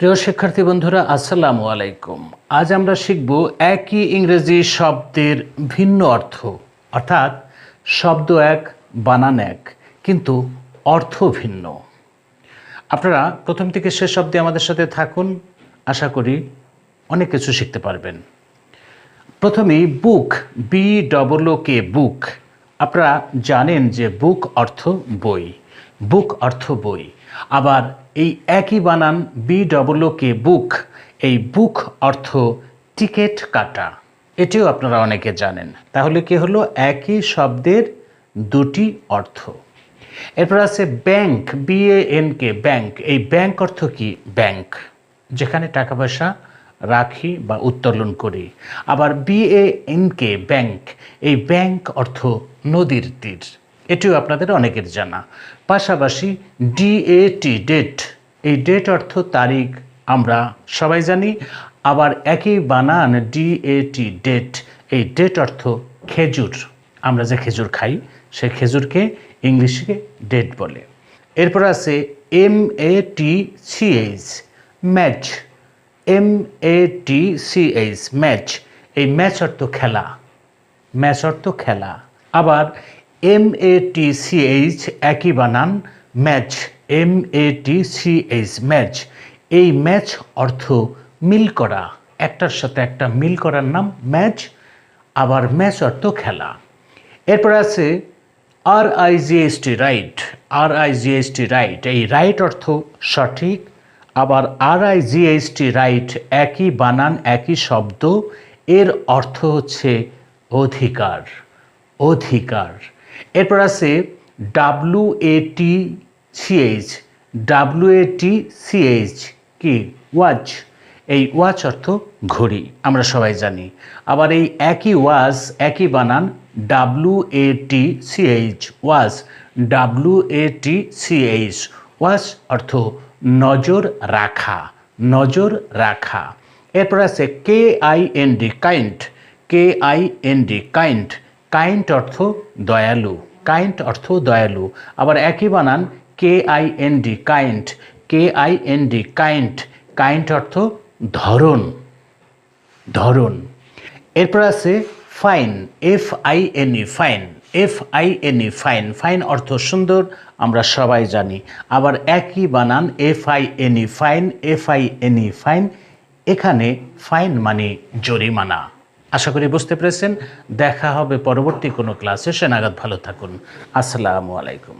প্রিয় শিক্ষার্থী বন্ধুরা, আসসালামু আলাইকুম। আজ আমরা শিখব একই ইংরেজি শব্দের ভিন্ন অর্থ, অর্থাৎ শব্দ এক, বানান এক, কিন্তু অর্থ ভিন্ন। আপনারা প্রথম থেকে শেষ অবধি আমাদের সাথে থাকুন, আশা করি অনেক কিছু শিখতে পারবেন। প্রথমেই বুক, BOOK, বুক। আপনারা জানেন যে বুক অর্থ বই, বুক অর্থ বই। আবার এই একই বানান BOOK, বুক, এই বুক অর্থ টিকিট কাটা, এটিও আপনারা অনেকে জানেন। তাহলে কি হলো? একই শব্দের দুটি অর্থ। এরপর আছে ব্যাংক, BANK, ব্যাংক। এই ব্যাংক অর্থ কি? ব্যাংক, যেখানে টাকা পয়সা রাখি বা উত্তোলন করি। আবার BANK, ব্যাংক, এই ব্যাংক অর্থ নদীর তীর, এটিও আপনাদের অনেকের জানা। পাশাপাশি DAT, ডেট, এই ডেট অর্থ তারিখ, আমরা সবাই জানি। আবার একই বানান DAT, ডেট, এই ডেট অর্থ খেজুর, আমরা যে খেজুর খাই সেই খেজুরকে ইংলিশে ডেট বলে। এরপর আছে MATCH, ম্যাচ, MATCH, ম্যাচ, এই ম্যাচ অর্থ খেলা, ম্যাচ অর্থ খেলা। আবার MATCH, একই বানান ম্যাচ, MATCH, ম্যাচ, এই ম্যাচ অর্থ মিল করা, একটার সাথে একটা মিল করার নাম ম্যাচ। আবার ম্যাচ অর্থ খেলা। এরপর আছে RIGHT, রাইট, RIGHT, রাইট, এই রাইট অর্থ সঠিক। আবার RIGHT, রাইট, একই বানান একই শব্দ, এর অর্থ হচ্ছে অধিকার, অধিকার। এরপর আছে WATCH, WATCH কি? ওয়াচ, এই ওয়াচ অর্থ ঘড়ি, আমরা সবাই জানি। আবার এই একই ওয়াচ, একই বানান WATCH, ওয়াচ, WATCH, ওয়াচ অর্থ নজর রাখা, নজর রাখা। এরপর আছে KIND, kind, KIND, kind, kind অর্থ দয়ালু, কাইন্ড অর্থ দয়ালু। আবার একই বানান KIND, kind, KIND, kind, kind অর্থ ধরন, ধরন। এরপর আছে fine, FINE, fine, FINE, fine, fine অর্থ সুন্দর, আমরা সবাই জানি। আবার একই বানান FINE, ফাইন, FINE, ফাইন, এখানে ফাইন মানে জরিমানা। আশা করি বুঝতে পেরেছেন। দেখা হবে পরবর্তী কোনো ক্লাসে, সে নাগাদ ভালো থাকুন। আসসালামু আলাইকুম।